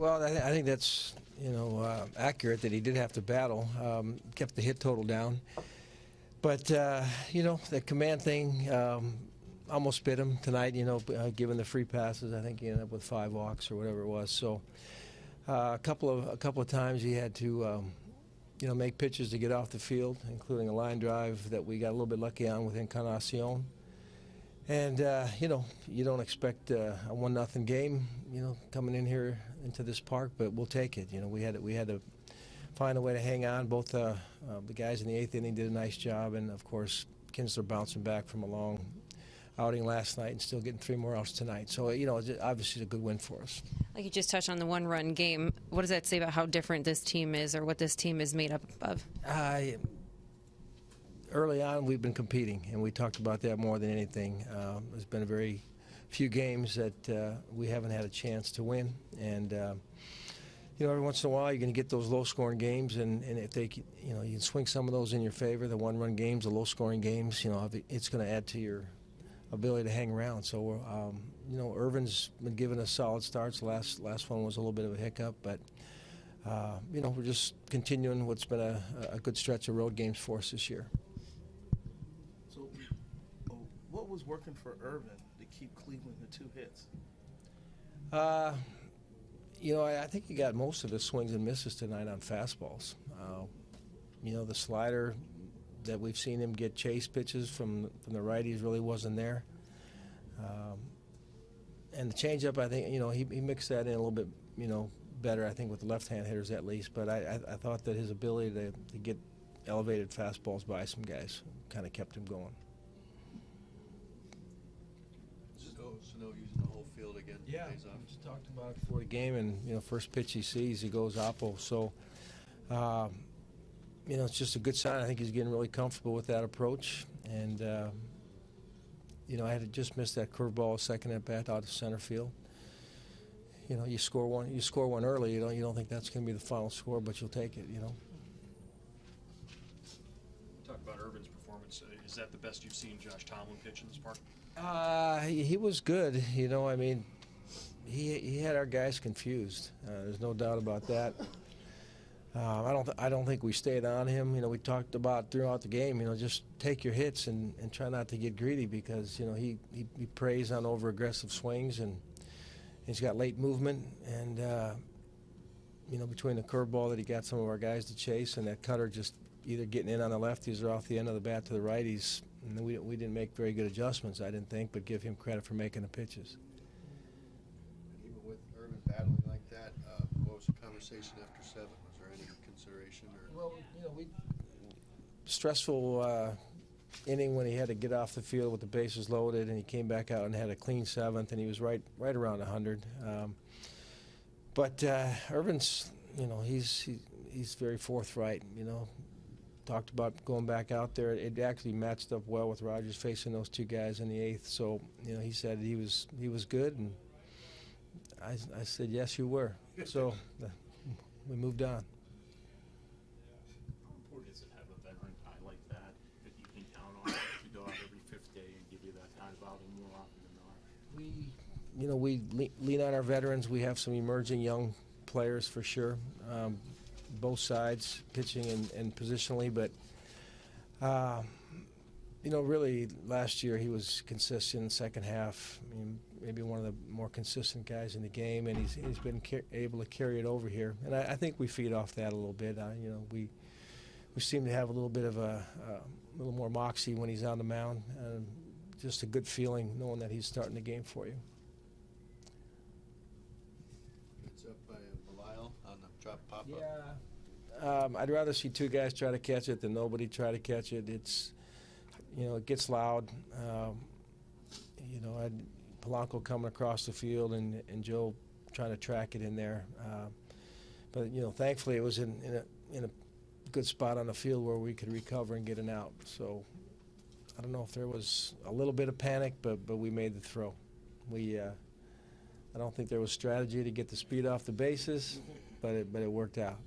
Well, I think that's accurate that he did have to battle, kept the hit total down. But the command thing almost bit him tonight. Given the free passes, I think he ended up with 5 walks or whatever it was. So a couple of times he had to make pitches to get off the field, including a line drive that we got a little bit lucky on with Encarnacion. And you don't expect a 1-0 game, coming in here into this park, but we'll take it. We had to find a way to hang on. Both the guys in the 8th inning did a nice job, and of course Kinsler bouncing back from a long outing last night and still getting 3 more outs tonight. So obviously a good win for us. Like you just touched on the 1-run game. What does that say about how different this team is, or what this team is made up of? Early on, we've been competing, and we talked about that more than anything. There's been a very few games that we haven't had a chance to win, and every once in a while you're going to get those low-scoring games, and if they, you can swing some of those in your favor. The 1-run games, the low-scoring games, it's going to add to your ability to hang around. So, Ervin's been giving us solid starts. The last one was a little bit of a hiccup, but we're just continuing what's been a good stretch of road games for us this year. What was working for Ervin to keep Cleveland to 2 hits? I think he got most of his swings and misses tonight on fastballs. The slider that we've seen him get chase pitches from the righties really wasn't there. And the changeup, I think, he mixed that in a little bit, better, I think, with the left-hand hitters at least. But I thought that his ability to get elevated fastballs by some guys kind of kept him going. Sano using the whole field again. Yeah, we just talked about it before the game, and first pitch he sees, he goes oppo. So, it's just a good sign. I think he's getting really comfortable with that approach. And I had just missed that curveball second at bat out of center field. You score one early. You don't think that's going to be the final score, but you'll take it. Talk about Ervin's performance. Is that the best you've seen Josh Tomlin pitch in this park? He was good. He had our guys confused. There's no doubt about that. I don't think we stayed on him. We talked about throughout the game. Just take your hits and try not to get greedy, because he preys on over aggressive swings, and he's got late movement, and between the curveball that he got some of our guys to chase and that cutter just either getting in on the lefties or off the end of the bat to the righties. And we didn't make very good adjustments, I didn't think, but give him credit for making the pitches. Even with Ervin battling like that, what was the conversation after 7? Was there any consideration? Well, stressful inning when he had to get off the field with the bases loaded, and he came back out and had a clean 7th, and he was right around 100. But Ervin's, he's very forthright. Talked about going back out there. It actually matched up well with Rogers facing those 2 guys in the 8th. So, he said he was good, and I said, yes, you were. So we moved on. How important is it to have a veteran guy like that you can count on to go out every 5th day and give you that kind of outing more often than not? We lean on our veterans. We have some emerging young players for sure. Both sides, pitching and positionally, but really last year he was consistent in the second half. Maybe one of the more consistent guys in the game, and he's been able to carry it over here. And I think we feed off that a little bit. We seem to have a little bit of a little more moxie when he's on the mound. Just a good feeling knowing that he's starting the game for you. It's up by Belial on the drop pop-up. Yeah. I'd rather see 2 guys try to catch it than nobody try to catch it. It's, it gets loud. Polanco coming across the field and Joe trying to track it in there. But thankfully it was in a good spot on the field where we could recover and get an out. So I don't know if there was a little bit of panic, but we made the throw. I don't think there was strategy to get the speed off the bases, but it worked out.